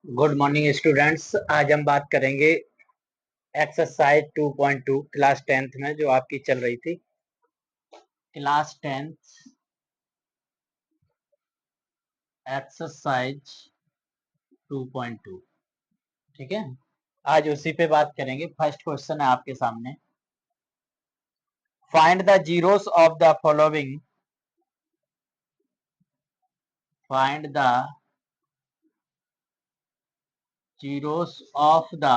Good morning students. आज हम बात करेंगे एक्सरसाइज 2.2 क्लास 10th में जो आपकी चल रही थी। Class 10th exercise 2.2। ठीक है, आज उसी पे बात करेंगे। फर्स्ट क्वेश्चन है आपके सामने, find the zeros of the following. Find the zeros of the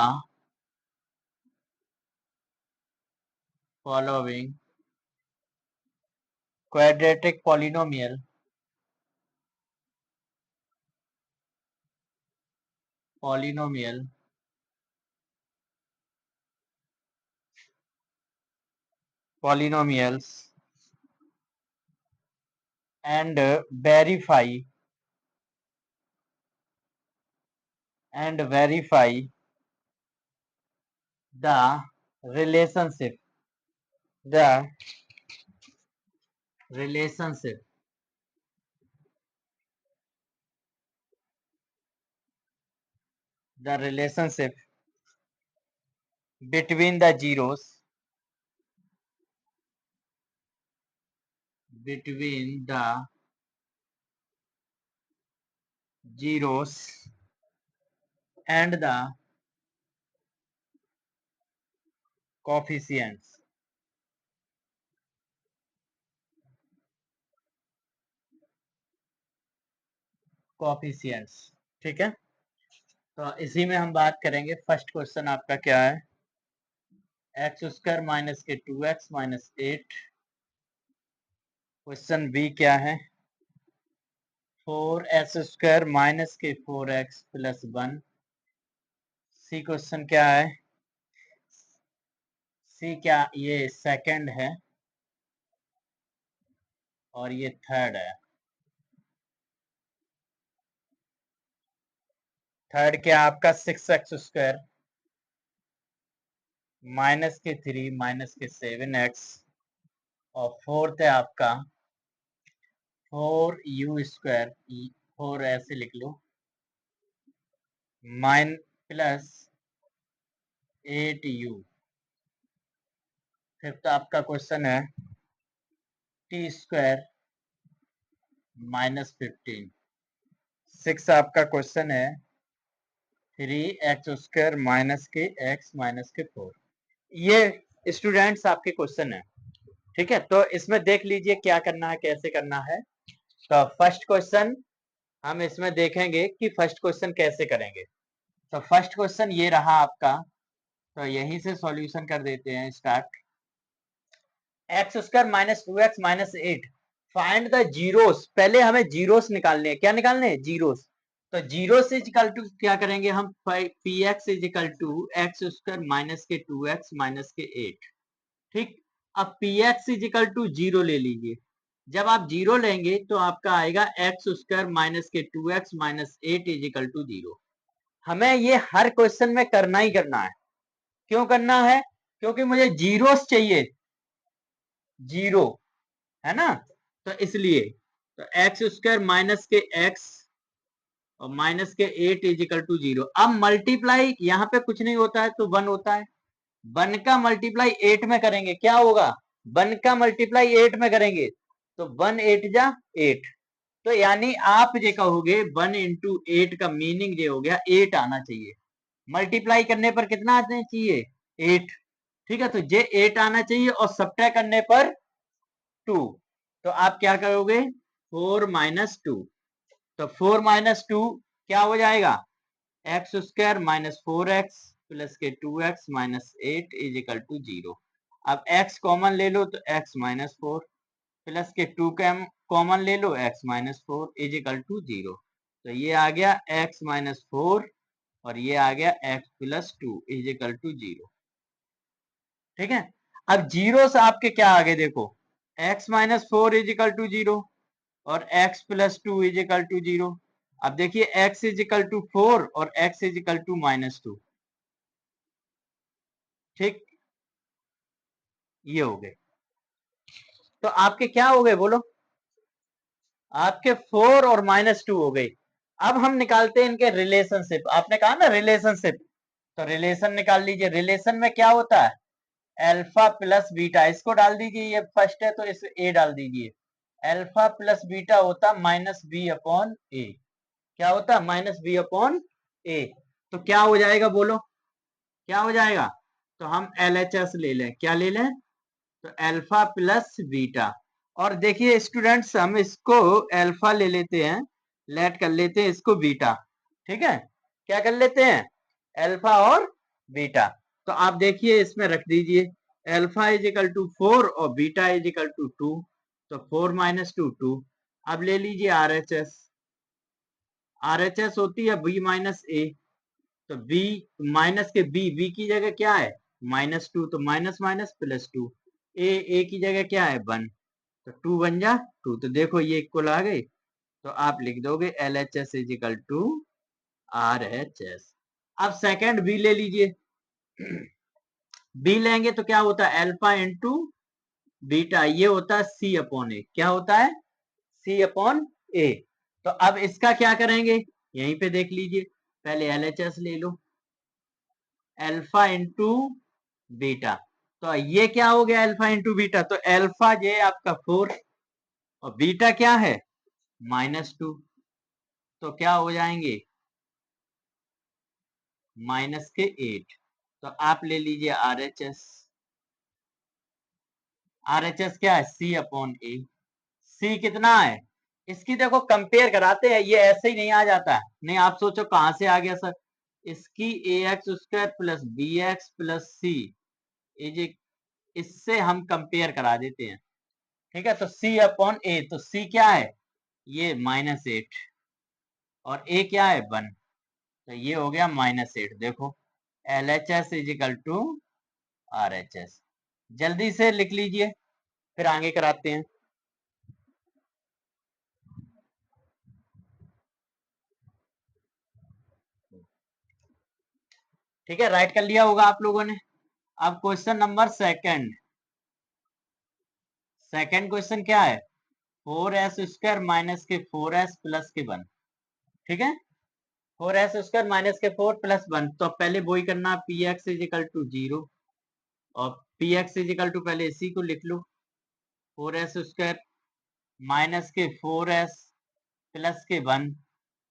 following quadratic polynomial polynomial polynomials and verify the relationship the relationship the relationship between the zeros between the zeros and the coefficients ठीक है, तो इसी में हम बात करेंगे। First question आपका क्या है, एक्स स्क्वायर माइनस के 2x माइनस 8। क्वेश्चन बी क्या है, 4s स्क्वायर माइनस के 4x प्लस 1। सी क्वेश्चन क्या है, सी क्या ये सेकंड है और ये थर्ड है। थर्ड क्या आपका 6x स्क्वायर माइनस के 3 माइनस के 7x और फोर्थ है आपका 4u स्क्वायर, 4 ऐसे लिख लो, माइन प्लस 8u। फिफ्थ आपका क्वेश्चन है टी स्क्वायर माइनस 15। सिक्स आपका क्वेश्चन है 3x स्क्वायर माइनस के x माइनस के 4। ये स्टूडेंट्स आपके क्वेश्चन है। ठीक है, तो इसमें देख लीजिए क्या करना है, कैसे करना है। तो फर्स्ट क्वेश्चन हम इसमें देखेंगे कि फर्स्ट क्वेश्चन कैसे करेंगे। तो फर्स्ट क्वेश्चन ये रहा आपका, तो यहीं से सॉल्यूशन कर देते हैं start. X square minus 2x माइनस 8, फाइंड द जीरोस। पहले हमें जीरोस निकालने हैं। क्या निकालने हैं? जीरोस। तो जीरोस इज इक्वल टू क्या करेंगे हम, P X is equal to X square minus के 2x माइनस के 8। ठीक, अब P X is equal to zero ले लीजिए। जब आप जीरो लेंगे तो आपका आएगा एक्स स्क्वायर माइनस के 2x माइनस 8 इज इक्वल टू जीरो। हमें ये हर क्वेश्चन में करना ही करना है। क्यों करना है? क्योंकि मुझे जीरोस चाहिए, जीरो, है ना। तो इसलिए तो एक्स स्क्वायर माइनस के एक्स और माइनस के 8 इज इक्वल टू जीरो। अब मल्टीप्लाई यहाँ पे कुछ नहीं होता है तो 1 होता है। 1 का मल्टीप्लाई 8 में करेंगे, क्या होगा? 1 का मल्टीप्लाई 8 में करेंगे तो 1 8 जा 8। तो यानी आप ये कहोगे 1 इंटू 8 का मीनिंग ये हो गया 8 आना चाहिए। मल्टीप्लाई करने पर कितना आना चाहिए? 8। ठीक है, तो ये 8 आना चाहिए और सब्ट्रैक्ट करने पर 2। तो आप क्या करोगे? 4 माइनस 2। तो 4 माइनस 2 क्या हो जाएगा? X square minus 4x plus के 2x माइनस 8 इज इक्वल टू जीरो। अब x कॉमन ले लो तो x माइनस 4 प्लस के 2 कॉमन ले लो, x minus 4 is equal to zero. तो ये आ गया x माइनस 4 और ये आ गया x plus 2 is equal to zero. ठीक है, अब जीरो से आपके क्या आगे देखो, x minus 4 is equal to zero और x plus 2 is equal to zero. अब देखिए x इज इक्वल टू 4 और x is equal to minus 2। ठीक, ये हो गए। तो आपके क्या हो गए बोलो? आपके 4 और माइनस 2 हो गए। अब हम निकालते हैं इनके रिलेशनशिप। आपने कहा ना रिलेशनशिप, तो रिलेशन निकाल लीजिए। रिलेशन में क्या होता है, अल्फा प्लस बीटा, इसको डाल दीजिए, ये फर्स्ट है तो इस ए डाल दीजिए। अल्फा प्लस बीटा होता माइनस बी अपॉन ए। क्या होता है, माइनस बी अपॉन ए। तो क्या हो जाएगा बोलो, क्या हो जाएगा? तो हम एलएचएस ले लें, क्या ले लें? तो अल्फा प्लस बीटा। और देखिए स्टूडेंट्स, हम इसको अल्फा ले लेते हैं, लेट कर लेते हैं इसको बीटा। ठीक है, क्या कर लेते हैं, अल्फा और बीटा। तो आप देखिए इसमें रख दीजिए, अल्फा इज इक्वल टू 4 और बीटा इज इक्वल टू 2। तो 4 माइनस 2 2। अब ले लीजिए आरएचएस। आरएचएस होती है बी माइनस ए। तो बी माइनस के बी की जगह क्या है, -2, तो माइनस माइनस प्लस 2। ए की जगह क्या है 1, तो 2 बन जा 2। तो देखो ये इक्वल आ गए। तो आप लिख दोगे L H S is equal to R H S. अब सेकंड बी ले लीजिए। बी लेंगे तो क्या होता है, अल्फा इंटू बीटा, ये होता है सी अपॉन ए। क्या होता है, सी अपॉन ए। तो अब इसका क्या करेंगे, यहीं पे देख लीजिए। पहले एल एच एस ले लो, अल्फा इंटू बीटा। तो ये क्या हो गया, अल्फा इंटू बीटा। तो अल्फा ये आपका 4 और बीटा क्या है -2। तो क्या हो जाएंगे, माइनस के 8। तो आप ले लीजिए are H S. R H S क्या है, सी अपॉन ए। सी कितना है, इसकी देखो कंपेयर कराते हैं, ये ऐसे ही नहीं आ जाता है। नहीं आप सोचो कहां से आ गया सर, इसकी a x square plus b x plus c, इससे हम कंपेयर करा देते हैं। ठीक है, तो सी अपॉन ए, तो सी क्या है, ये -8 और ए क्या है 1। तो ये हो गया -8। देखो L H S is equal to R H S. जल्दी से लिख लीजिए, फिर आगे कराते हैं। ठीक है, राइट कर लिया होगा आप लोगों ने। अब question number second. Second question क्या है, 4s स्क्वायर माइनस के 4s प्लस के 1। ठीक है, 4s स्क्वायर माइनस के 4 प्लस 1। तो पहले वही करना, P X is equal to 0 और P X is equal to, पहले इसी को लिख लो, 4s स्क्वायर माइनस के 4s प्लस के 1।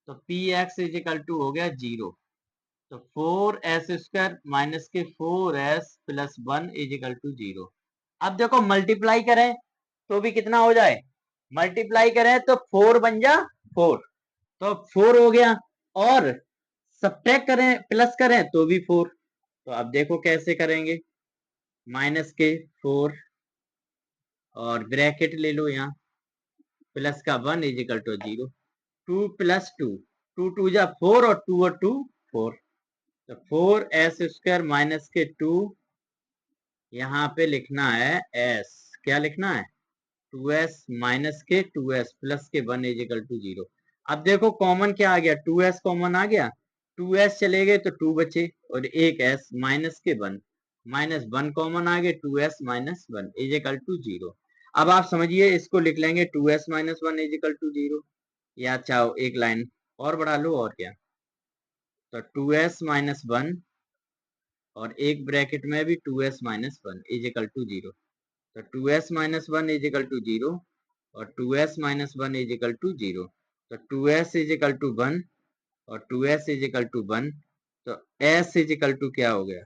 तो P X is equal to हो गया 0। तो 4s स्क्वायर माइनस के 4s plus 1 is equal to 0। अब देखो मल्टीप्लाई करें तो भी कितना हो जाए, मल्टीप्लाई करें तो 4 बन जा 4, तो 4 हो गया। और सब्ट्रैक्ट करें प्लस करें तो भी 4। तो अब देखो कैसे करेंगे, माइनस के 4 और ब्रैकेट ले लो यहाँ, प्लस का 1 इज इक्वल टू 0। 2 प्लस 2, 2 2 जा 4 और 2 और 2 4। तो 4s स्क्वायर माइनस के 2, यहाँ पे लिखना है s, क्या लिखना है 2s माइनस के 2s प्लस के 1 इज इक्वल टू 0। अब देखो कॉमन क्या आ गया, 2s कॉमन आ गया, 2s चले गए तो 2 बचे और एक s माइनस के 1, -1 कॉमन आ गए, 2s minus 1 is equal to 0। अब आप समझिए इसको लिख लेंगे 2s minus 1 is equal to 0, या चाहो एक लाइन और बढ़ा लो और क्या। तो 2s माइनस 1 और एक ब्रैकेट में भी 2s minus 1 is equal to 0। तो 2s minus 1 is equal to 0 और 2s minus 1 is equal to 0। तो 2s इज इक्वल टू 1 और 2s इज इक्वल टू 1। तो s इज इक्वल टू क्या हो गया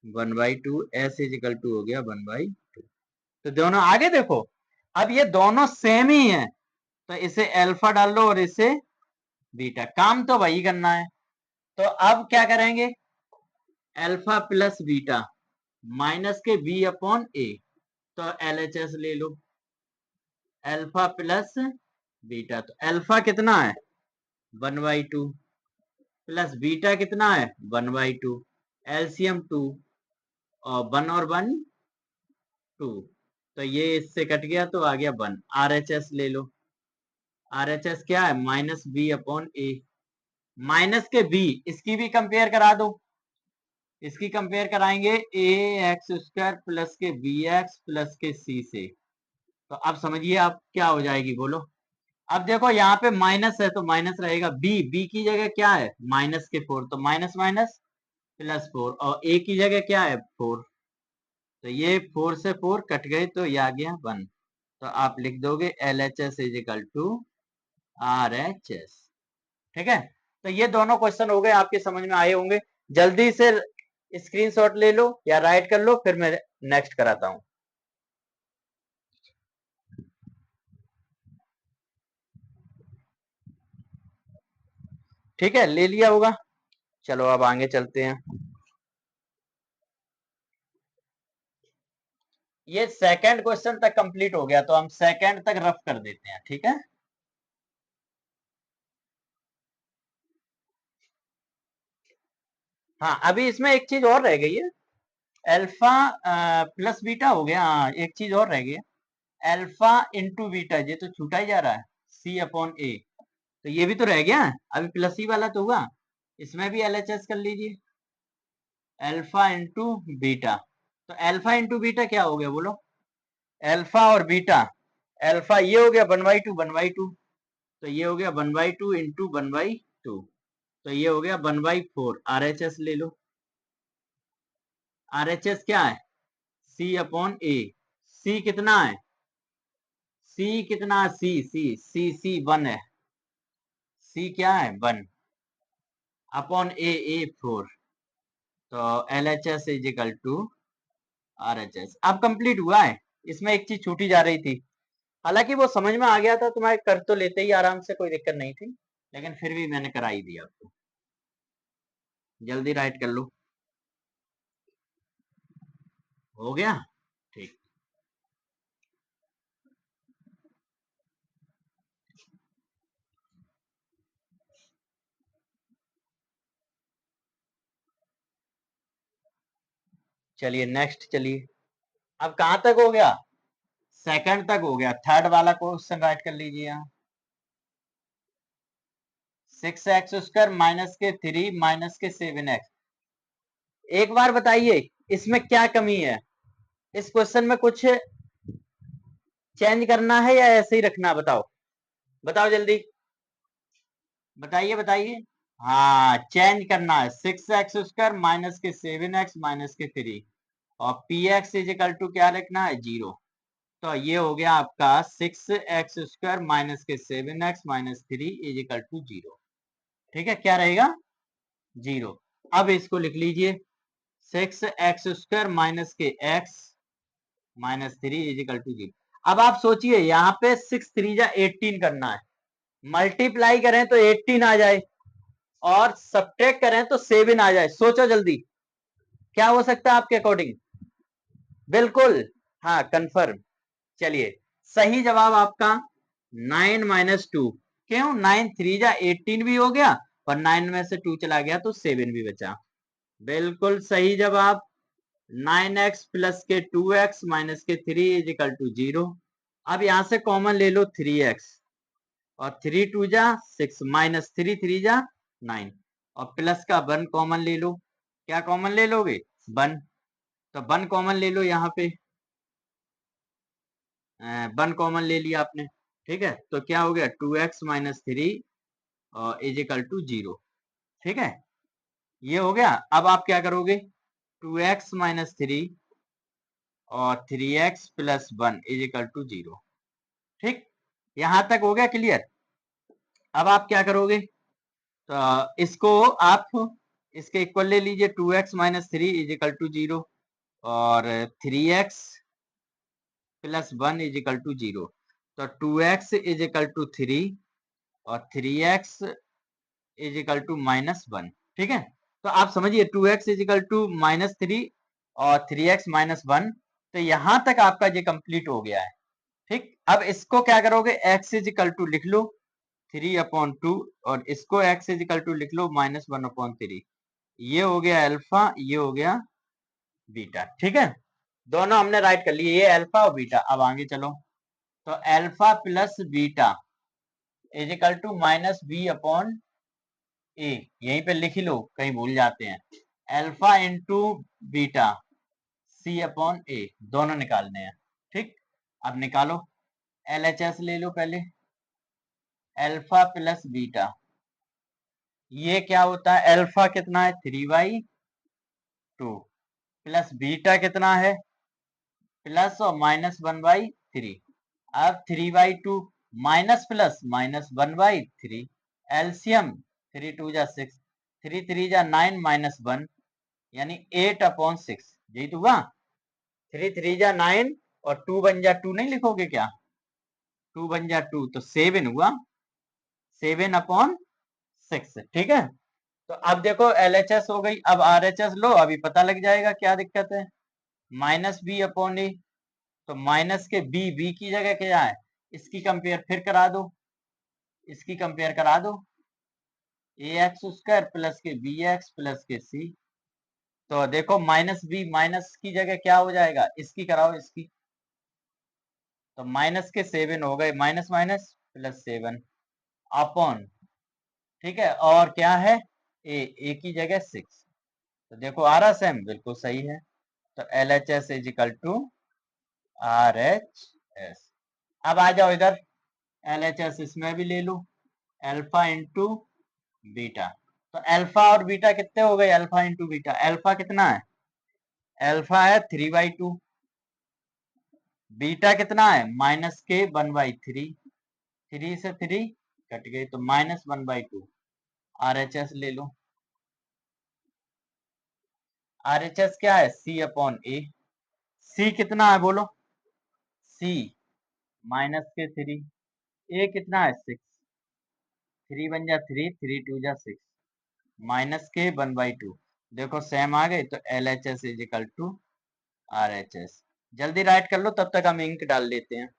1/2, s इज इक्वल टू हो गया 1/2। तो दोनों आगे देखो, अब ये दोनों सेम ही है, तो इसे अल्फा डाल लो और इसे बीटा, काम तो वही करना है। तो अब क्या करेंगे, अल्फा प्लस बीटा माइनस के बी अपॉन ए। तो एल एच एस ले लो, अल्फा प्लस बीटा। तो अल्फा कितना है 1/2 प्लस बीटा कितना है 1/2, एलसीएम 2 और 1 और 1 2। तो ये इससे कट गया तो आ गया 1। आर एच एस ले लो, आर एच एस क्या है माइनस बी अपॉन ए। माइनस के बी, इसकी भी कंपेयर करा दो, इसकी कंपेयर कराएंगे ए एक्स स्क्वायर प्लस के बी एक्स प्लस के सी से। तो अब समझिए आप क्या हो जाएगी बोलो, अब देखो यहाँ पे माइनस है तो माइनस रहेगा, बी की जगह क्या है -4, तो माइनस माइनस +4, और ए की जगह क्या है 4, तो ये 4 से 4 कट गए तो ये आ गया 1, तो आप लिख दोगे LHS is equal to RHS। ठीक है, तो ये दोनों क्वेश्चन हो गए, आपके समझ में आए होंगे। जल्दी से स्क्रीनशॉट ले लो या राइट कर लो, फिर मैं नेक्स्ट कराता हूं। ठीक है, ले लिया होगा। चलो अब आगे चलते हैं। ये सेकंड क्वेश्चन तक कंप्लीट हो गया, तो हम सेकंड तक रफ कर देते हैं। ठीक है, हाँ अभी इसमें एक चीज और रह गई है, अल्फा प्लस बीटा हो गया। हाँ एक चीज और रह गई है, अल्फा इंटू बीटा, ये तो छूटा ही जा रहा है, C/A, तो ये भी तो रह गया। अभी प्लस ही वाला तो हुआ, इसमें भी LHS कर लीजिए, अल्फा इंटू बीटा। तो अल्फा इंटू बीटा क्या हो गया बोलो, अल्फा और बीटा, अल्फा ये हो गया 1/2 1/2, तो ये हो गया 1/2 इंटू 1/2, तो ये हो गया 1/4। RHS ले लो, RHS क्या है C/A, C कितना है, C कितना, C 1 है, C क्या है 1 अपॉन A 4, तो LHS is equal to RHS। अब कंप्लीट हुआ है, इसमें एक चीज छूटी जा रही थी, हालांकि वो समझ में आ गया था, तुम्हारे कर तो लेते ही आराम से, कोई दिक्कत नहीं थी, लेकिन फिर भी मैंने करा ही दिया आपको। जल्दी राइट कर लो, हो गया। ठीक, चलिए नेक्स्ट चलिए। अब कहां तक हो गया, सेकंड तक हो गया, थर्ड वाला क्वेश्चन राइट कर लीजिए यहाँ। 6x² माइनस के 3 माइनस के 7x। एक बार बताइए इसमें क्या कमी है, इस क्वेश्चन में कुछ चेंज करना है या ऐसे ही रखना, बताओ बताओ जल्दी, बताइए बताइए। हाँ चेंज करना है, 6x² माइनस के 7x माइनस के 3, और px इज इक्वल टू क्या रखना है 0, तो ये हो गया आपका 6x² माइनस के 7x minus 3 is equal to 0। ठीक है, क्या रहेगा 0। अब इसको लिख लीजिए 6x² माइनस के x minus 3 is equal to 0। अब आप सोचिए यहाँ पे 6 3 जा 18 करना है, मल्टीप्लाई करें तो 18 आ जाए, और सब्ट्रैक्ट करें तो 7 आ जाए, सोचो जल्दी क्या हो सकता है आपके अकॉर्डिंग। बिल्कुल, हाँ कंफर्म। चलिए सही जवाब आपका 9 - 2, क्यों 9 3 जा 18 भी हो गया, और 9 में से 2 चला गया तो 7 भी बचा, बिल्कुल सही जवाब। 9x प्लस के 2x माइनस के 3 इज इक्वल टू 0। अब यहां से कॉमन ले लो 3x, और 3 2 जा 6 माइनस 3 3 जा 9, और प्लस का 1 कॉमन ले लो, क्या कॉमन ले लोगे 1, तो 1 कॉमन ले लो यहाँ पे, 1 कॉमन ले लिया आपने। ठीक है, तो क्या हो गया 2x minus 3 is equal to 0। ठीक है, ये हो गया। अब आप क्या करोगे 2x माइनस 3 और 3x plus 1 is equal to 0। ठीक, यहां तक हो गया क्लियर। अब आप क्या करोगे, तो इसको आप इसके इक्वल ले लीजिए, 2x minus 3 is equal to 0, और 3x plus 1 is equal to 0, तो 2x इज इक्वल टू 3 और 3x इज इक्वल टू -1। ठीक है, तो आप समझिए 2x इज इक्वल टू -3 और 3x -1, तो यहां तक आपका ये कंप्लीट हो गया है। ठीक, अब इसको क्या करोगे, x इज इक्वल टू लिख लो 3/2, और इसको x इज इक्वल टू लिख लो -1/3, ये हो गया अल्फा, ये हो गया बीटा। ठीक है, दोनों हमने राइट कर लिए, ये अल्फा और बीटा। अब आगे चलो, तो alpha plus beta is equal to -b/a, यहीं पे लिख ही लो, कहीं भूल जाते हैं, अल्फा इंटू बीटा C/a, दोनों निकालने हैं। ठीक, अब निकालो, LHS ले लो पहले, अल्फा प्लस बीटा, ये क्या होता है, अल्फा कितना है 3/2 प्लस बीटा कितना है प्लस और -1/3। अब 3/2 माइनस प्लस -1/3, एलसीएम 3 2 जा 6, 3 3 जा 9 -1 यानी 8/6, यही तो हुआ। 3 3 जा 9 और 2 1 जा 2 नहीं लिखोगे क्या, 2 1 जा 2 तो 7 हुआ, 7/6, ठीक है। तो अब देखो LHS हो गई, अब RHS लो, अभी पता लग जाएगा क्या दिक्कत है। -B/A, तो माइनस के बी की जगह क्या है, इसकी कंपेयर फिर करा दो, इसकी कंपेयर करा दो, AX² प्लस के BX प्लस के C। तो देखो -B माइनस की जगह क्या हो जाएगा, इसकी कराओ इसकी, तो माइनस के 7 हो गए, माइनस माइनस प्लस 7 अपॉन, ठीक है, और क्या है ए की जगह 6। तो देखो आ रहा सेम, बिल्कुल सही है। तो LHS is equal to RHS। अब आ जाओ इधर, LHS इसमें भी ले लो, अल्फा इंटू बीटा। तो अल्फा और बीटा कितने हो गए, अल्फा इंटू बीटा, अल्फा कितना है, अल्फा है 3/2, बीटा कितना है -1/3, 3 से 3 कट गई तो -1/2। RHS ले लो, RHS क्या है C/A, C कितना है बोलो, C -3, A कितना है 6, 3 1 जा 3, 3 2 जा 6, -1/2। देखो सेम आ गए, तो LHS is equal to RHS। जल्दी राइट कर लो, तब तक हम इंक डाल लेते हैं।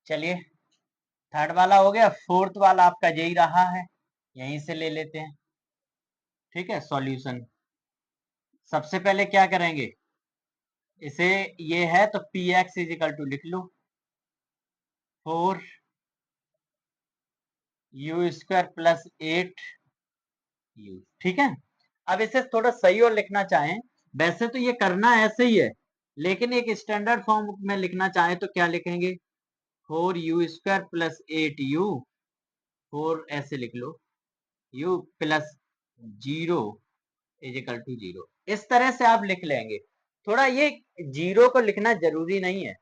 चलिए, थर्ड वाला हो गया, फोर्थ वाला आपका यही रहा है, यहीं से ले लेते हैं। ठीक है, सॉल्यूशन सबसे पहले क्या करेंगे, इसे ये है तो px इज इक्वल टू लिख लो 4u² प्लस 8u। ठीक है, अब इसे थोड़ा सही और लिखना चाहें, वैसे तो ये करना ऐसे ही है, लेकिन एक स्टैंडर्ड फॉर्म में लिखना चाहें तो क्या लिखेंगे, 4u² प्लस 8u, 4 ऐसे लिख लो, u plus 0 is equal to 0। इस तरह से आप लिख लेंगे। थोड़ा ये 0 को लिखना जरूरी नहीं है,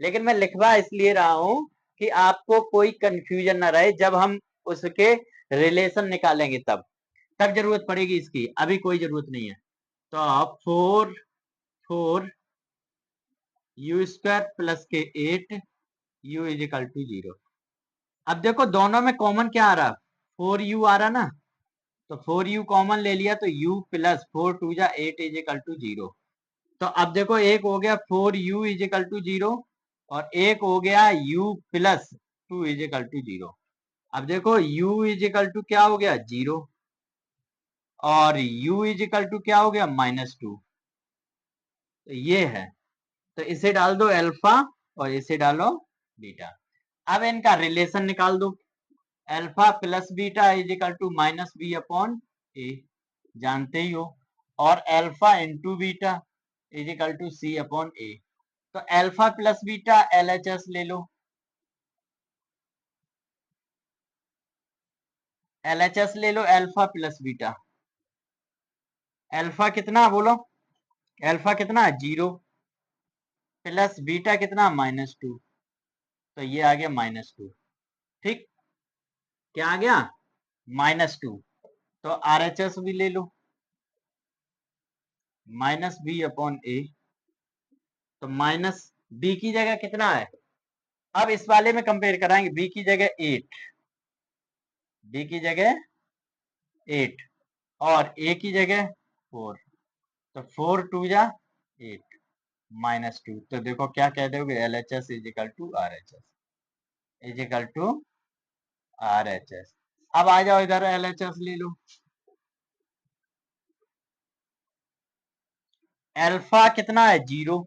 लेकिन मैं लिखवा इसलिए रहा हूं कि आपको कोई कंफ्यूजन ना रहे, जब हम उसके रिलेशन निकालेंगे तब जरूरत पड़ेगी इसकी, अभी कोई जरूरत नहीं है। तो आप 4u² प्लस के 8u इज इक्वल टू 0। अब देखो दोनों में कॉमन क्या आ रहा, 4u आ रहा ना, तो 4u कॉमन ले लिया, तो u प्लस 4 2 जा 8 इज इक्वल टू 0। तो अब देखो एक हो गया 4u इज इक्वल टू 0 और एक हो गया u plus 2 is equal to 0। अब देखो u इज इक्वल टू क्या हो गया 0 और u इज इक्वल टू क्या हो गया -2। तो ये है, तो इसे डाल दो अल्फा और इसे डालो बीटा। अब इनका रिलेशन निकाल दो, alpha plus beta is equal to -B/A, जानते ही हो, और alpha into beta is equal to C/A। तो अल्फा प्लस बीटा LHS ले लो, LHS ले लो अल्फा प्लस बीटा। अल्फा कितना बोलो, अल्फा कितना 0 प्लस बीटा कितना -2, तो ये आ गया -2। ठीक, क्या आ गया -2। तो RHS भी ले लो, -B/A, तो -B की जगह कितना है, अब इस वाले में कंपेयर कराएंगे, B की जगह 8, B की जगह 8 और A की जगह 4। तो 4 2 8 -2, तो देखो क्या कह दोगे, LHS is equal to RHS is equal to RHS। अब आ जाओ इधर, LHS ले लो। अल्फा कितना है, 0,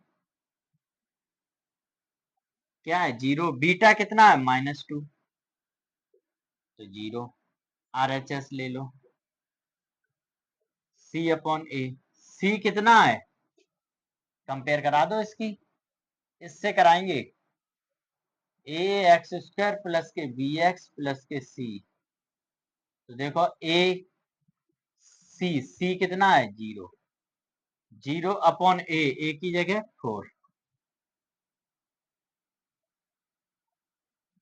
क्या है 0। बीटा कितना है, -2, तो 0। RHS ले लो, C/A। C कितना है, कंपेयर करा दो इसकी, इससे कराएंगे, AX² प्लस के BX प्लस के C। तो देखो C कितना है, 0। 0/A की जगह 4,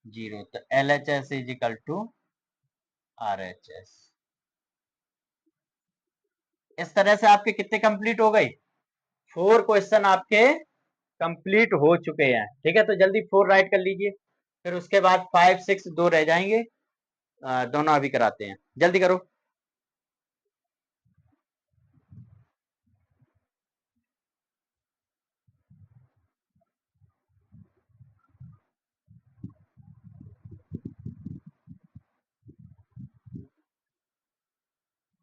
0। तो LHS is equal to RHS। इस तरह से आपके कितने कंप्लीट हो गए, 4 क्वेश्चन आपके कंप्लीट हो चुके हैं। ठीक है, तो जल्दी 4 राइट कर लीजिए, फिर उसके बाद 5 6 2 रह जाएंगे, दोनों अभी कराते हैं, जल्दी करो।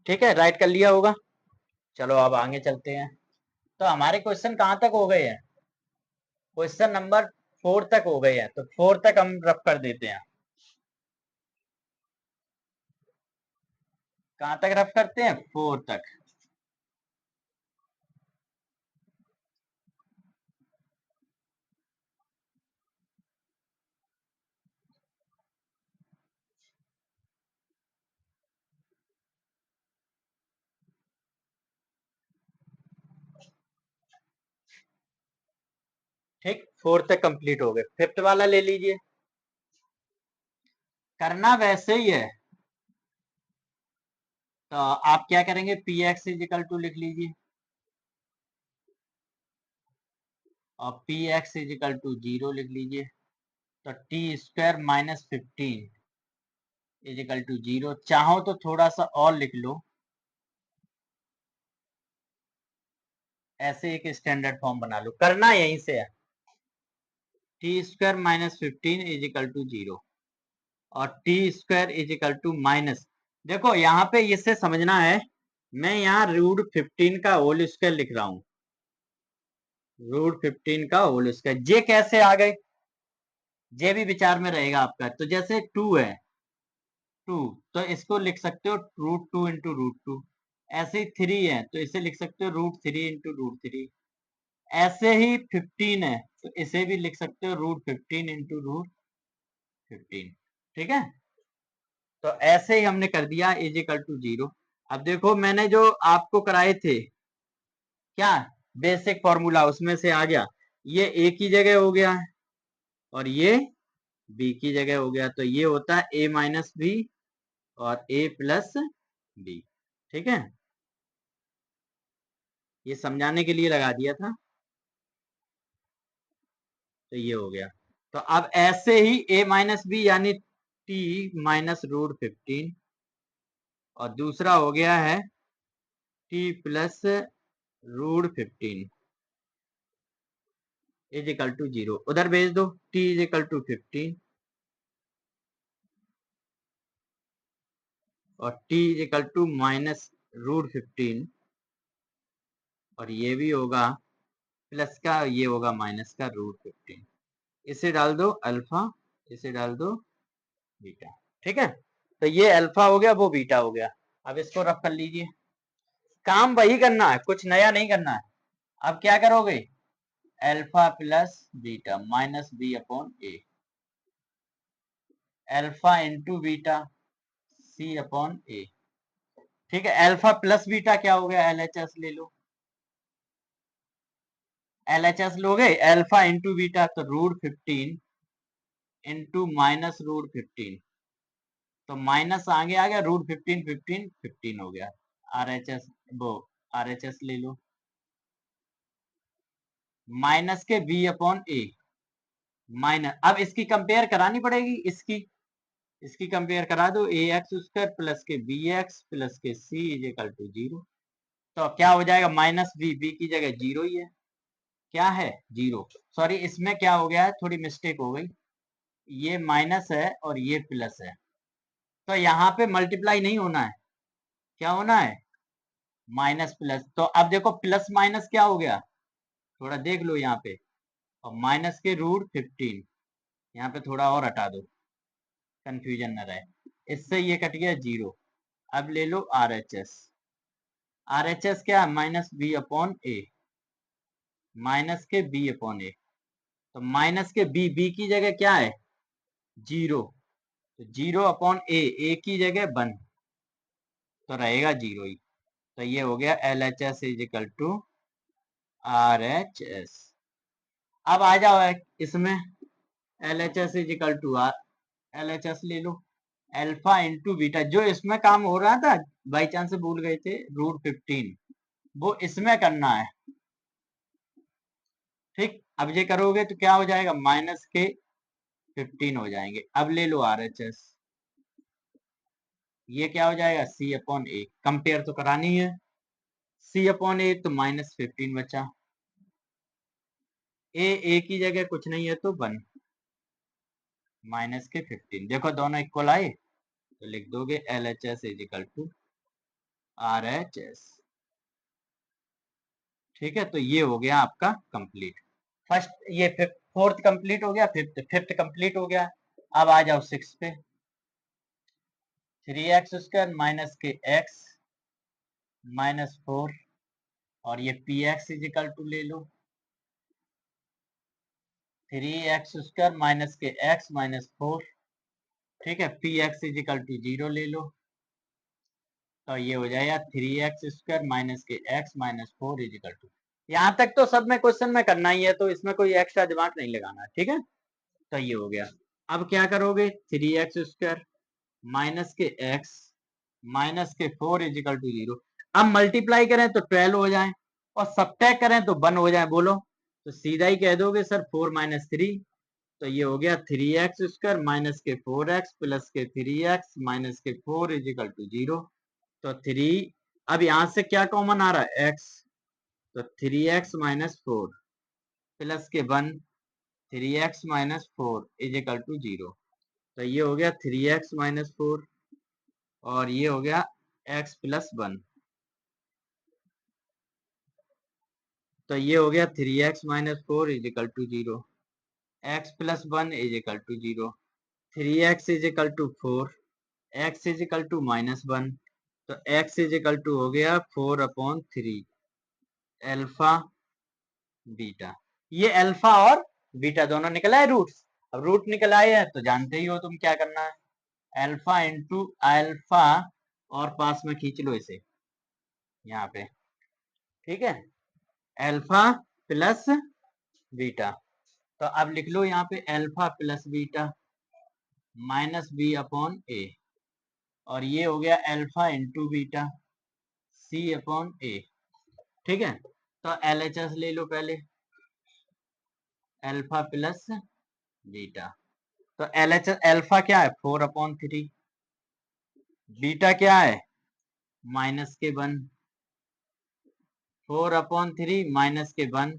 ठीक है, राइट कर लिया होगा। चलो अब आगे चलते हैं। तो हमारे क्वेश्चन कहाँ तक हो गए हैं, क्वेश्चन नंबर 4 तक हो गए हैं, तो 4 तक हम रफ कर देते हैं। कहाँ तक रफ करते हैं, 4 तक। ठीक, 4 तक कंप्लीट हो गए, 5th वाला ले लीजिए। करना वैसे ही है, तो आप क्या करेंगे, px इज इक्वल टू लिख लीजिए, और px इज इक्वल टू 0 लिख लीजिए। तो t² -15 इज इक्वल टू 0। चाहो तो थोड़ा सा और लिख लो, ऐसे एक स्टैंडर्ड फॉर्म बना लो, करना यहीं से है। t² -15 इज इक्वल टू 0, और t² is equal to minus, देखो यहाँ पे इससे समझना है, मैं यहाँ √15 का होल स्क्वायर लिख रहा हूँ, √15 का होल स्क्वायर। जे कैसे आ गए, जे भी विचार में रहेगा आपका। तो जैसे 2 है, 2, तो इसको लिख सकते हो √2 इंटू √2। ऐसे ही 3 है, तो इसे लिख सकते हो √3 इंटू √3। ऐसे ही 15 है, तो इसे भी लिख सकते हो √15 इंटू √15। ठीक है, तो ऐसे ही हमने कर दिया, इज इक्वल टू 0। अब देखो मैंने जो आपको कराए थे, क्या बेसिक फॉर्मूला, उसमें से आ गया, ये ए की जगह हो गया है, और ये बी की जगह हो गया, तो ये होता है a माइनस बी और a प्लस बी। ठीक है, ये समझाने के लिए लगा दिया था, तो ये हो गया। तो अब ऐसे ही a माइनस बी यानी t माइनस √15, और दूसरा हो गया है t plus √15 is equal to 0, उधर भेज दो, t इज इक्वल टू 15 और t is equal to minus √15, और ये भी होगा प्लस का, ये होगा माइनस का √15। इसे डाल दो अल्फा, इसे डाल दो बीटा। ठीक है, तो ये अल्फा हो गया, वो बीटा हो गया। अब इसको रफ कर लीजिए, काम वही करना है, कुछ नया नहीं करना है। अब क्या करोगे, alpha plus beta minus b/a, alpha into beta c/a। ठीक है, अल्फा प्लस बीटा क्या हो गया, LHS ले लो, LHS लोगे, अल्फा इंटू बीटा, तो √15 इंटू माइनस √15, तो माइनस आगे आ गया, √15 15 15 हो गया। RHS, वो RHS ले लो, माइनस के b/a माइनस। अब इसकी कंपेयर करानी पड़ेगी, इसकी कंपेयर करा दो, AX² प्लस के BX प्लस के C इज इक्वल टू 0। तो क्या हो जाएगा माइनस बी, बी की जगह जीरो ही है, क्या है जीरो। सॉरी इसमें क्या हो गया है, थोड़ी मिस्टेक हो गई, ये माइनस है और ये प्लस है, तो यहाँ पे मल्टीप्लाई नहीं होना है, क्या होना है माइनस प्लस। तो अब देखो प्लस माइनस क्या हो गया, थोड़ा देख लो यहाँ पे, और माइनस के रूट 15, यहाँ पे थोड़ा और हटा दो कंफ्यूजन न रहे, इससे ये कट गया जीरो। अब ले लो R H S, R H S क्या है माइनस बी अपॉन ए, माइनस के बी अपॉन ए, तो माइनस के बी, बी की जगह क्या है जीरो, तो जीरो अपॉन ए, ए की जगह 1, तो रहेगा जीरो ही। तो ये हो गया L H S is equal to R H S. अब आ जाओ इसमें L H S is equal to R, L H S ले लो अल्फा इंटू बीटा, जो इसमें काम हो रहा था बाई चांस से भूल गए थे रूट 15, वो इसमें करना है, ठीक। अब ये करोगे तो क्या हो जाएगा माइनस के 15 हो जाएंगे। अब ले लो आर एच एस, ये क्या हो जाएगा सी अपॉन ए, कंपेयर तो करानी है, सी अपॉन ए तो माइनस 15 बचा, ए की जगह कुछ नहीं है तो 1 माइनस के 15, देखो दोनों इक्वल आए, तो लिख दोगे L H S is equal to R H S, ठीक है। तो ये हो गया आपका कंप्लीट, फर्स्ट ये फोर्थ कंप्लीट हो गया, फिफ्थ फिफ्थ कंप्लीट हो गया। अब आ जाओ सिक्स पे, 3x² माइनस के एक्स माइनस 4, और ये P X is equal to ले लो 3x² माइनस के एक्स माइनस 4, ठीक है, P X is equal to 0 ले लो, तो ये हो जाएगा 3x² माइनस के X minus 4 is equal to, यहाँ तक तो सब में क्वेश्चन में करना ही है, तो इसमें कोई एक्स्ट्रा दिमाग नहीं लगाना, ठीक है। तो ये हो गया। अब क्या करोगे 3x² माइनस के एक्स माइनस के 4 इज इक्वल टू 0, अब मल्टीप्लाई करें तो 12 हो जाए और सब्ट्रैक्ट करें तो 1 हो जाए, बोलो तो सीधा ही कह दोगे सर 4 माइनस 3, तो ये हो गया 3x² माइनस के 4x प्लस के 3x माइनस के 4 इज इक्वल टू 0, तो 3, अब यहां से क्या कॉमन आ रहा है x, तो 3x माइनस 4 प्लस के 1 3x minus 4 is equal to 0, तो ये हो गया 3x माइनस 4 और ये हो गया x प्लस 1, तो ये हो गया 3x minus 4 is equal to 0, x plus 1 is equal to 0, 3x is equal to 4, x is equal to minus 1, तो x इज इक्वल टू हो गया 4 अपॉन 3 अल्फा बीटा, ये अल्फा और बीटा दोनों निकला है रूट्स, अब रूट निकल आए हैं तो जानते ही हो तुम क्या करना है, अल्फा इंटू अल्फा और पास में खींच लो इसे यहाँ पे, ठीक है, अल्फा प्लस बीटा, तो अब लिख लो यहाँ पे alpha plus beta minus b upon a, और ये हो गया alpha into beta c upon a, ठीक है। तो एल एच एस ले लो पहले अल्फा प्लस बीटा, तो एल एच एस अल्फा क्या है 4 अपॉन 3, बीटा क्या है माइनस के 1, 4 अपॉन 3 माइनस के 1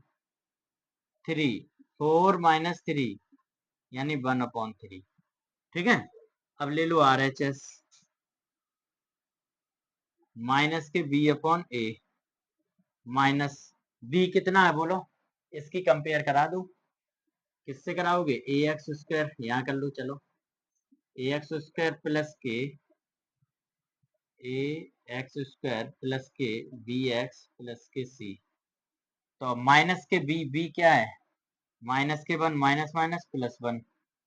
3, 4 माइनस 3 यानी 1 अपॉन 3, ठीक है। अब ले लो आर एच एस माइनस के बी अपॉन ए, माइनस बी कितना है बोलो, इसकी कंपेयर करा दो, किससे कराओगे ए एक्स स्क्वायर, यहाँ कर लो चलो, ए एक्स स्क्वायर प्लस के ए एक्स स्क्वायर प्लस के बी एक्स प्लस के सी, तो माइनस के बी, बी क्या है माइनस के 1 माइनस माइनस प्लस 1,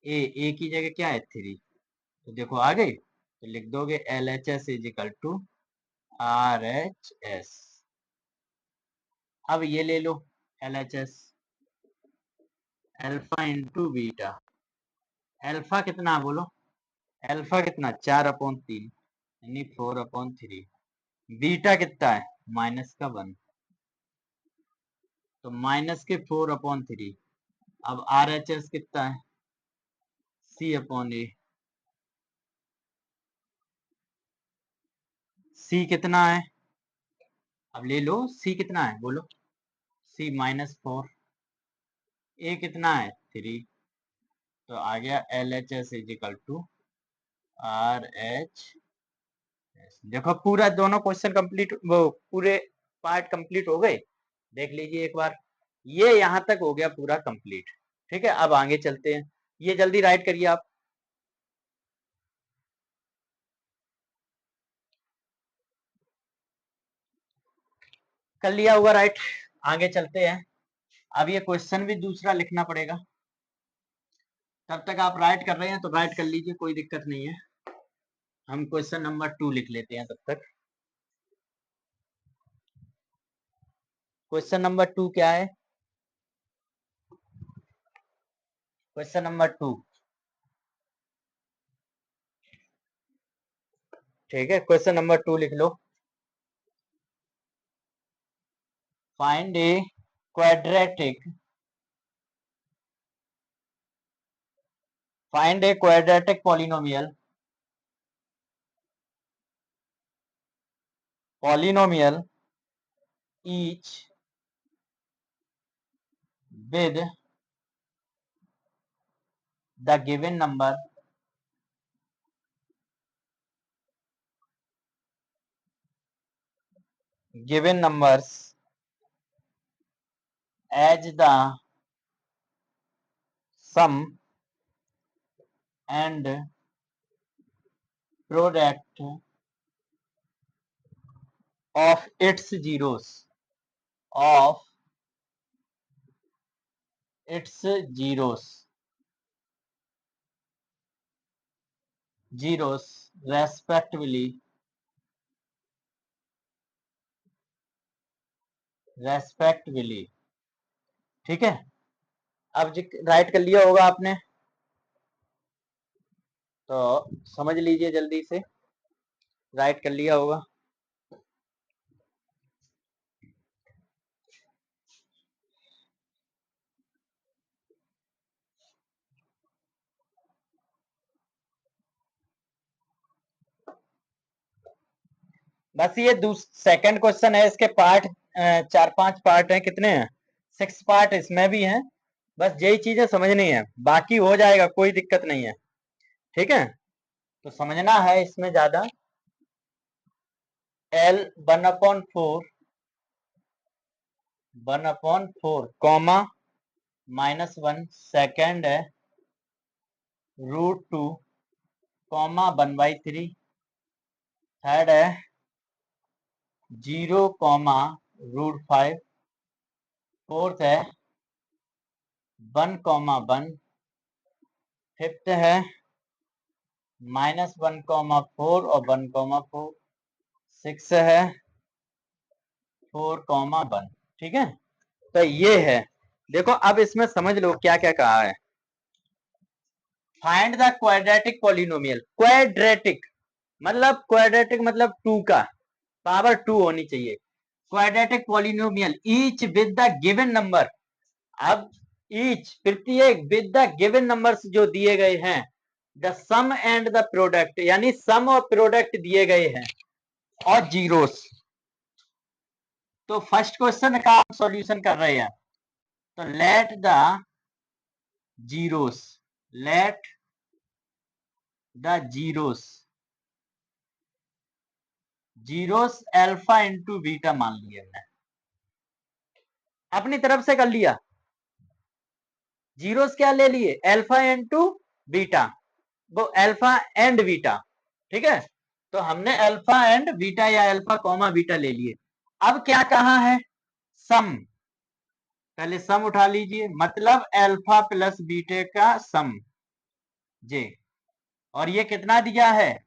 ए की जगह क्या है 3, तो देखो आ गई, तो लिख दोगे L H S is equal to R H S. अब ये ले लो L H S alpha into beta, alpha कितना बोलो, अल्फा कितना 4 अपॉन 3 यानी 4 अपॉन 3, बीटा कितना है माइनस का 1, तो माइनस के 4 अपॉन 3, अब आर एच एस कितना है सी अपॉन ए, सी कितना है अब ले लो सी कितना है बोलो, सी -4, ए कितना है 3, तो आ गया LHS is equal to RH। देखो पूरा दोनों क्वेश्चन कंप्लीट, वो पूरे पार्ट कंप्लीट हो गए, देख लीजिए एक बार, ये यहां तक हो गया पूरा कंप्लीट। ठीक है, अब आगे चलते हैं, ये जल्दी राइट करिए आप। कर लिया होगा राइट, आगे चलते हैं। अब ये क्वेश्चन भी दूसरा लिखना पड़ेगा, तब तक आप राइट कर रहे हैं तो राइट कर लीजिए, कोई दिक्कत नहीं है। हम क्वेश्चन नंबर 2 लिख लेते हैं तब तक। क्वेश्चन नंबर 2 क्या है? क्वेश्चन नंबर 2, ठीक है, क्वेश्चन नंबर 2 लिख लो। Find a quadratic, find a quadratic polynomial, polynomial each with the given number given numbers as the sum and product of its zeros, of its zeros respectively, ठीक है। अब right कर लिया होगा आपने, तो समझ लीजिए जल्दी से, राइट कर लिया होगा। बस ये सेकंड क्वेश्चन है, इसके पार्ट 4-5 पार्ट हैं, कितने हैं 6 पार्ट इसमें भी हैं, बस यही चीजें समझनी है, बाकी हो जाएगा, कोई दिक्कत नहीं है। ठीक है, तो समझना है इसमें ज्यादा। L 1/4 कॉमा -1, सेकेंड है √2 कॉमा 1/3, थर्ड है 0 कॉमा √5, फोर्थ है 1 कॉमा 1, फिफ्थ है -1 कॉमा 4 और 1 कॉमा 4, सिक्स है 4 कॉमा 1। ठीक है, तो ये है, देखो अब इसमें समझ लो क्या क्या कहा है। Find the quadratic polynomial, quadratic मतलब 2 का पावर 2 होनी चाहिए, quadratic polynomial each with the given number. अब ईच प्रत्येक विद द गिवन नंबर्स जो दिए गए हैं, the sum and the product, यानी सम और प्रोडक्ट दिए गए हैं, और जीरोस। तो फर्स्ट क्वेश्चन का हम सॉल्यूशन कर रहे हैं, तो let the zeros, let the zeros alpha into beta मान लिया हमने, अपनी तरफ से कर लिया, जीरोस क्या ले लिए अल्फा इंटू बीटा, वो अल्फा एंड बीटा। ठीक है, तो हमने अल्फा एंड बीटा या अल्फा कॉमा बीटा ले लिए। अब क्या कहा है, सम, पहले सम उठा लीजिए, मतलब अल्फा प्लस बीटे का सम जे, और ये कितना दिया है,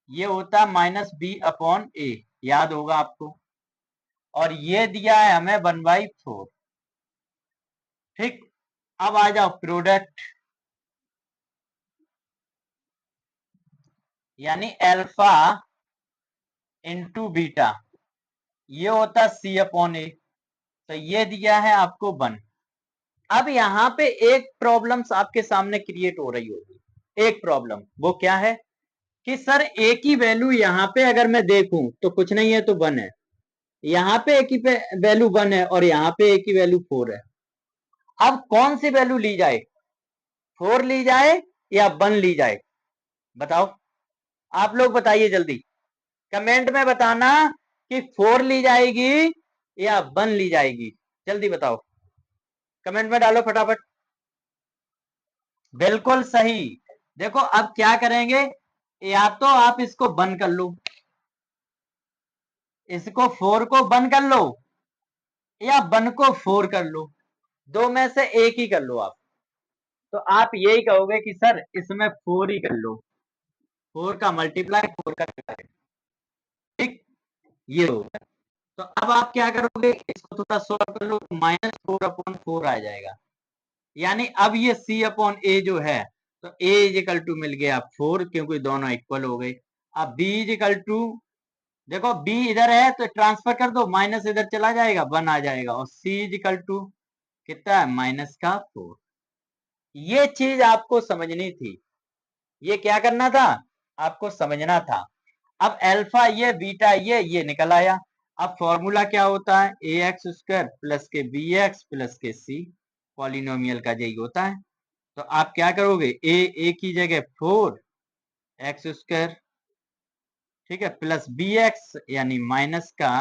ये होता -b/a, याद होगा आपको, और ये दिया है हमें 1/4। ठीक, अब आ जाओ प्रोडक्ट, यानी अल्फा इंटू बीटा, ये होता c/a, तो ये दिया है आपको 1। अब यहाँ पे एक प्रॉब्लम्स आपके सामने क्रिएट हो रही होगी, एक प्रॉब्लम, वो क्या है कि सर ए की वैल्यू यहाँ पे अगर मैं देखूं तो कुछ नहीं है, तो 1 है, यहाँ पे एक ही पे वैल्यू 1 है और यहाँ पे एक ही वैल्यू 4 है। अब कौन सी वैल्यू ली जाए, 4 ली जाए या 1 ली जाए, बताओ आप लोग बताइए जल्दी कमेंट में बताना कि 4 ली जाएगी या 1 ली जाएगी, जल्दी बताओ कमेंट में डालो फटाफट। बिल्कुल सही। देखो अब क्या करेंगे, या तो आप इसको बंद कर लो, इसको 4 को बंद कर लो या 1 को 4 कर लो, दो में से एक ही कर लो आप। तो आप यही कहोगे कि सर इसमें 4 ही कर लो, 4 का मल्टीप्लाई 4 का डिवाइड, ठीक ये होगा। तो अब आप क्या करोगे, इसको थोड़ा सॉल्व कर लो, -4/4 आ जाएगा। यानी अब ये C अपॉन A जो है, तो A इज इक्वल टू मिल गया 4 क्योंकि दोनों इक्वल हो गए। अब B इज इक्वल टू, देखो B इधर है तो ट्रांसफर कर दो, माइनस इधर चला जाएगा 1 आ जाएगा, और C इज इक्वल टू कितना है -4। ये चीज आपको समझनी थी, ये क्या करना था आपको समझना था। अब अल्फा ये बीटा ये निकल आया। अब फॉर्मूला क्या होता है, ए एक्स स्क्वायर प्लस के बी एक्स प्लस के सी, पॉलिनोमियल का यही होता है। तो आप क्या करोगे, ए की जगह 4x², ठीक है, प्लस बी एक्स यानी माइनस का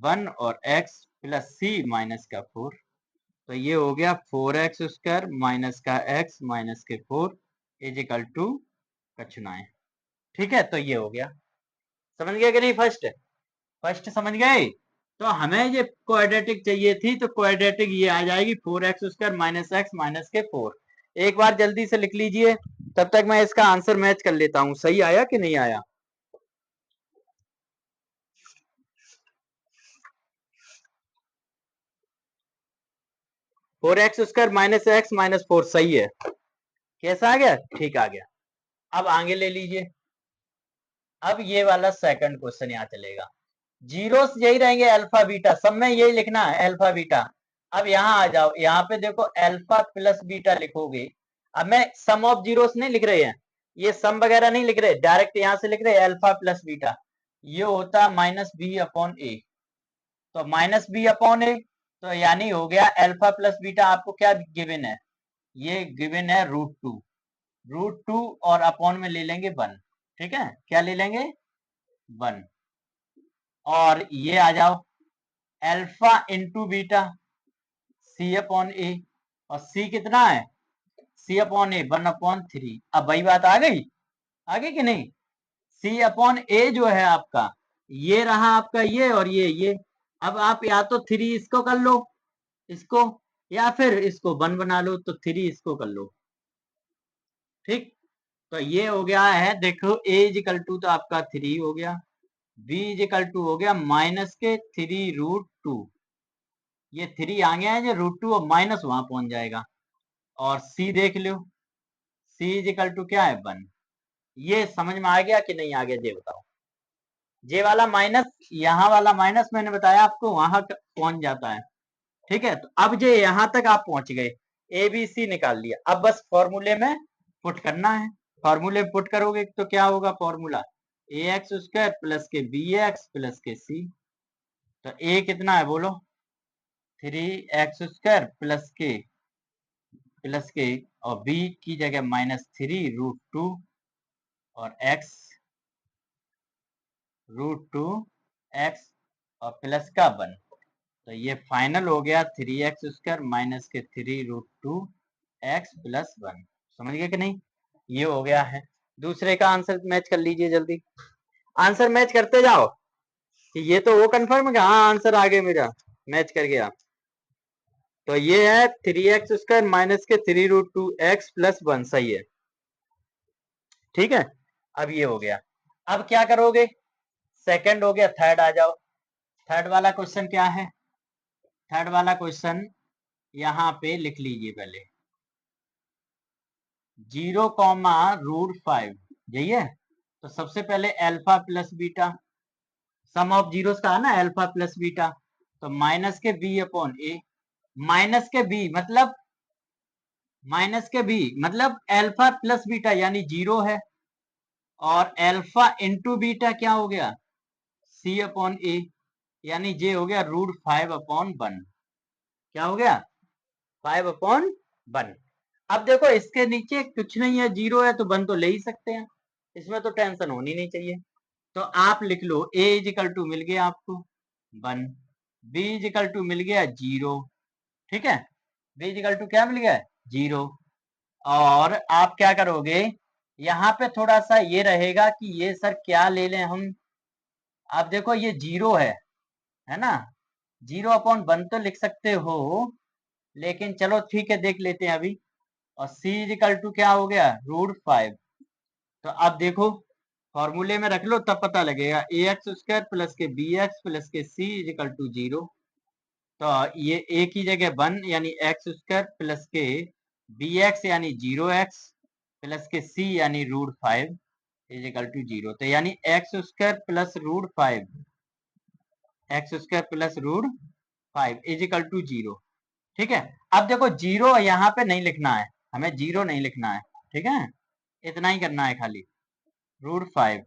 1 और x प्लस सी माइनस का 4। तो ये हो गया 4x² माइनस का x माइनस के 4 इज इक्वल टू कचनाएं। ठीक है, तो ये हो गया, समझ गए कि नहीं, फर्स्ट समझ गए। तो हमें ये क्वाड्रेटिक चाहिए थी, तो क्वाड्रेटिक ये आ जाएगी 4x² माइनस x माइनस के 4। एक बार जल्दी से लिख लीजिए, तब तक मैं इसका आंसर मैच कर लेता हूं, सही आया कि नहीं आया। Four x square minus x minus 4 सही है, कैसा आ गया, ठीक आ गया। अब आगे ले लीजिए, अब ये वाला सेकंड क्वेश्चन यहाँ चलेगा। जीरोस यही रहेंगे, अल्फा बीटा सब में यही लिखना है, अल्फा बीटा। अब यहाँ आ जाओ, यहाँ पे देखो अल्फा प्लस बीटा लिखोगे। अब मैं सम ऑफ जीरोस नहीं लिख रहे हैं, ये सम वगैरह नहीं लिख रहे, डायरेक्ट यहाँ से लिख रहे अल्फा प्लस बीटा, ये होता माइनस बी अपॉन ए। तो माइनस बी अपॉन ए, तो यानी हो गया अल्फा प्लस बीटा आपको क्या गिवन है, ये गिवन है √2, √2 और अपॉन में ले लेंगे 1, ठीक है, क्या ले लेंगे 1। और ये आ जाओ alpha into beta c upon a, और सी कितना है, सी अपॉन ए 1/3। अब वही बात आ गई, आगे कि नहीं, सी अपॉन ए जो है आपका, ये रहा आपका ये और ये। अब आप या तो 3 इसको कर लो, इसको, या फिर इसको 1 बना लो, तो 3 इसको कर लो, ठीक। तो ये हो गया है, देखो a इज इक्वल टू तो आपका 3 हो गया, b इज इक्वल टू हो गया माइनस के 3√2, ये 3 आ गया है, जो √2 और माइनस वहां पहुंच जाएगा। और c देख लो, c इज इक्वल टू क्या है 1। ये समझ में आ गया कि नहीं आ गया, ये बताओ। ये वाला माइनस, यहाँ वाला माइनस मैंने बताया आपको वहां पहुंच जाता है, ठीक है। तो अब ये यहाँ तक आप पहुंच गए, ए बी सी निकाल लिया, अब बस फॉर्मूले में पुट करना है। फॉर्मूले में पुट करोगे तो क्या होगा फॉर्मूला, ax² प्लस के bx प्लस के c। तो a कितना है बोलो, 3x² प्लस के और b की जगह -3√2 और x √2x और प्लस का 1। तो ये फाइनल हो गया 3x² माइनस के 3√2x प्लस 1। समझ गए कि नहीं, ये हो गया है। दूसरे का आंसर मैच कर लीजिए जल्दी, आंसर मैच करते जाओ कि ये तो वो कंफर्म है, हाँ आंसर आ गया मेरा, मैच कर गया। तो ये है 3x² माइनस के 3√2x प्लस 1 सही है, ठीक है। अब ये हो गया, अब क्या करोगे, सेकंड हो गया, थर्ड आ जाओ। थर्ड वाला क्वेश्चन क्या है, थर्ड वाला क्वेश्चन यहाँ पे लिख लीजिए पहले, 0,√5 यही है। तो सबसे पहले alpha plus beta, sum of zeros का है ना अल्फा प्लस बीटा, तो माइनस के बी अपॉन ए, माइनस के बी मतलब अल्फा प्लस बीटा यानी 0 है, और अल्फा इंटू बीटा क्या हो गया, सी अपॉन ए, यानी जे हो गया √5/1। क्या हो गया? 5/1। अब देखो इसके नीचे कुछ नहीं है, 0 है, तो 1 तो ले ही सकते हैं, इसमें तो टेंशन होनी नहीं चाहिए। तो आप लिख लो a इजिकल टू मिल गया आपको 1, b इजिकल टू मिल गया 0। ठीक है, b इजिकल टू क्या मिल गया? 0। और आप क्या करोगे, यहाँ पे थोड़ा सा ये रहेगा कि ये सर क्या ले लें हम। आप देखो ये 0 है ना, 0/1 तो लिख सकते हो, लेकिन चलो ठीक है देख लेते हैं अभी। और c इजिकल टू क्या हो गया? √5। तो अब देखो फॉर्मूले में रख लो तब पता लगेगा, ax² प्लस के bx प्लस के c इजिकल टू 0। तो ये a की जगह 1 यानी x² प्लस के bx यानी 0x प्लस के c यानी √5 इजिकल टू 0। तो यानी x² plus √5, x² plus √5 is equal to 0। ठीक है, अब देखो 0 यहाँ पे नहीं लिखना है, हमें 0 नहीं लिखना है। ठीक है, इतना ही करना है खाली, √5।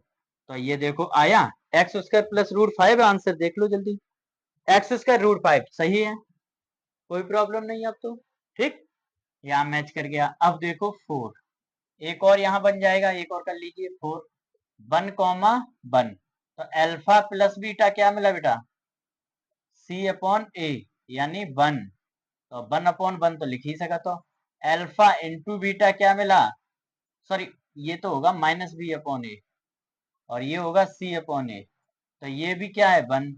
तो ये देखो आया x² प्लस √5, आंसर देख लो जल्दी। x² √5 सही है, कोई प्रॉब्लम नहीं अब तो। ठीक, यहाँ मैच कर गया। अब देखो 4, एक और यहाँ बन जाएगा, एक और कर लीजिए 4, 1,1। तो अल्फा प्लस बीटा क्या मिला बेटा? c/a यानी 1। तो 1/1 तो लिख ही सका। तो अल्फा इंटू बीटा क्या मिला? सॉरी, ये तो होगा -b/a और ये होगा c/a। तो ये भी क्या है? 1।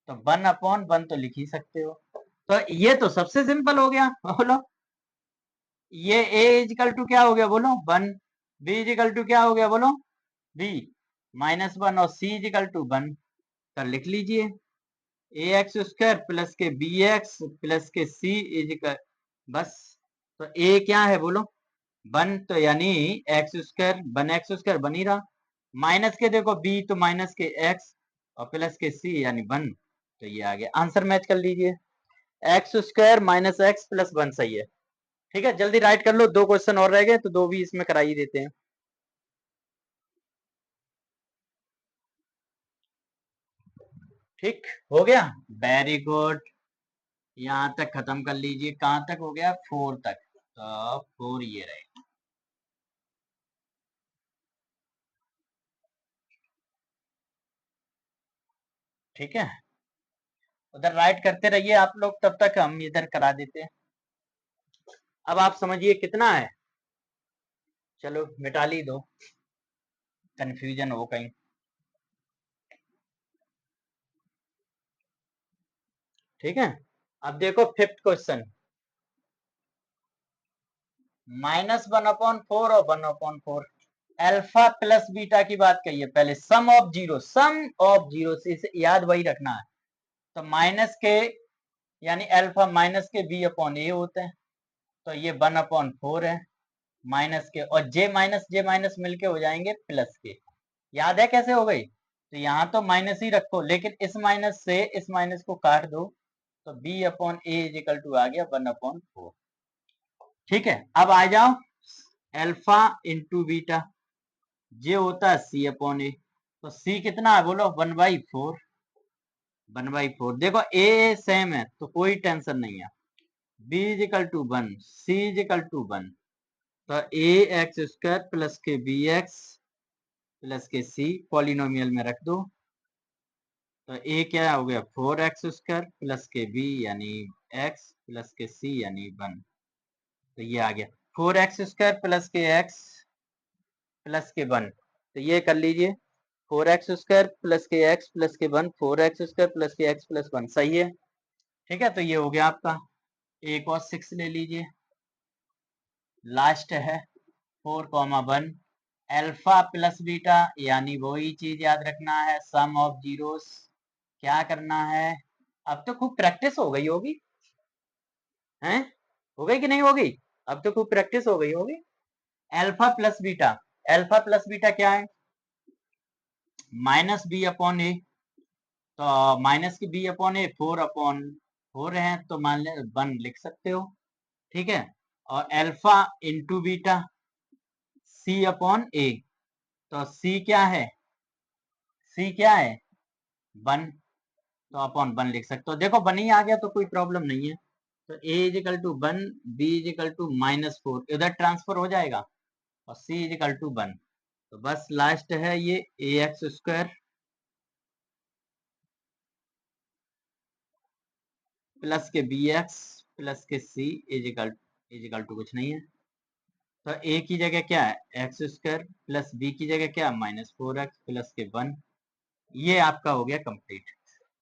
तो 1/1 तो लिख ही सकते हो। तो ये तो सबसे सिंपल हो गया। बोलो ये a इजिकल टू क्या हो गया? बोलो 1। b इजिकल टू क्या हो गया? बोलो b -1 और c इजिकल टू 1। तो लिख लीजिए ax² प्लस के bx प्लस के c इजिकल, बस। तो a क्या है? बोलो 1। तो यानी x² 1x² बन ही रहा, माइनस के देखो b तो माइनस के x और प्लस के c यानी 1। तो ये आ गया आंसर, मैच कर लीजिए, x² माइनस x प्लस 1 सही है। ठीक है, जल्दी राइट कर लो, 2 क्वेश्चन और रह गए तो 2 भी इसमें करा ही देते हैं। ठीक हो गया, वेरी गुड। यहाँ तक खत्म कर लीजिए, कहाँ तक हो गया? 4 तक। तो 4 ये रहे। ठीक है, उधर राइट करते रहिए आप लोग, तब तक हम इधर करा देते हैं। अब आप समझिए कितना है, चलो मिटा ली दो, कंफ्यूजन हो कहीं। ठीक है, अब देखो 5th क्वेश्चन, -1/4 और 1/4। अल्फा प्लस बीटा की बात कही है पहले, सम ऑफ जीरो से इसे याद वही रखना है। तो माइनस के यानी अल्फा माइनस के b/a होते हैं। तो ये 1/4 है, माइनस के और जे माइनस मिलके हो जाएंगे प्लस के। याद है कैसे हो गई? तो यहाँ तो माइनस ही रखो, लेकिन इस माइनस से इस माइनस को काट दो, तो b/a इजिकल टू आ गया 1/4। ठीक है, अब आ जाओ अल्फा इंटू बीटा, जे होता है c/a। तो c कितना है? बोलो 1/4। 1/4 देखो a सेम है तो कोई टेंशन नहीं है, b is equal to 1, c is equal to 1। तो ax² प्लस के bx प्लस के c पॉलिनोमियल में रख दो। तो a क्या हो गया? 4x² प्लस के b यानी x प्लस के c यानी 1। तो ये आ गया 4x² प्लस के x प्लस के 1। तो ये कर लीजिए 4x² प्लस के x प्लस के 1, 4x² प्लस के x प्लस 1 सही है। ठीक है, तो ये हो गया आपका। एक और 6 ले लीजिए, लास्ट है 4,1। अल्फा प्लस बीटा यानी वही चीज याद रखना है, सम ऑफ जीरोस। क्या करना है? अब तो खूब प्रैक्टिस हो गई होगी, हैं? हो गई कि नहीं होगी? अब तो खूब प्रैक्टिस हो गई होगी। Alpha plus beta, alpha plus beta क्या है? -b/a। तो माइनस की b/a 4/4 है, तो मान ले 1 लिख सकते हो। ठीक है, और अल्फा इंटू बीटा c/a। तो c क्या है? c क्या है? 1। तो अपॉन 1 लिख सकते हो। देखो 1 ही आ गया तो कोई प्रॉब्लम नहीं है। तो a is equal to 1, b is equal to -4, इधर ट्रांसफर हो जाएगा और c इज इक्वल टू 1। तो बस लास्ट है ये ax स्क्वायर प्लस के bx प्लस के c इज इक्वल टू कुछ नहीं है। तो a की जगह क्या है एक्स स्क्वायर प्लस b की जगह क्या -4x प्लस के 1। ये आपका हो गया कंप्लीट।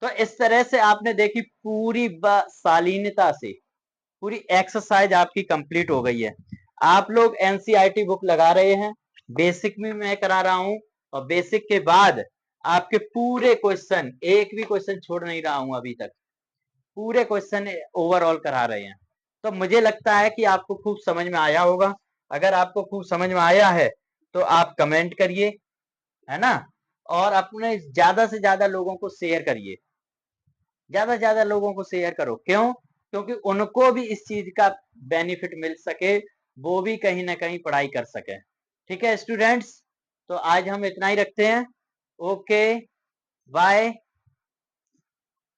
तो इस तरह से आपने देखी पूरी शालीनता से पूरी एक्सरसाइज आपकी कंप्लीट हो गई है। आप लोग एनसीईआरटी बुक लगा रहे हैं, बेसिक में मैं करा रहा हूं और बेसिक के बाद आपके पूरे क्वेश्चन, एक भी क्वेश्चन छोड़ नहीं रहा हूं अभी तक, पूरे क्वेश्चन ओवरऑल करा रहे हैं। तो मुझे लगता है कि आपको खूब समझ में आया होगा। अगर आपको खूब समझ में आया है तो आप कमेंट करिए, है ना, और अपने ज्यादा से ज्यादा लोगों को शेयर करिए, ज्यादा से ज्यादा लोगों को शेयर करो। क्यों? क्योंकि उनको भी इस चीज का बेनिफिट मिल सके, वो भी कहीं ना कहीं पढ़ाई कर सके। ठीक है स्टूडेंट्स, तो आज हम इतना ही रखते हैं। Okay, bye.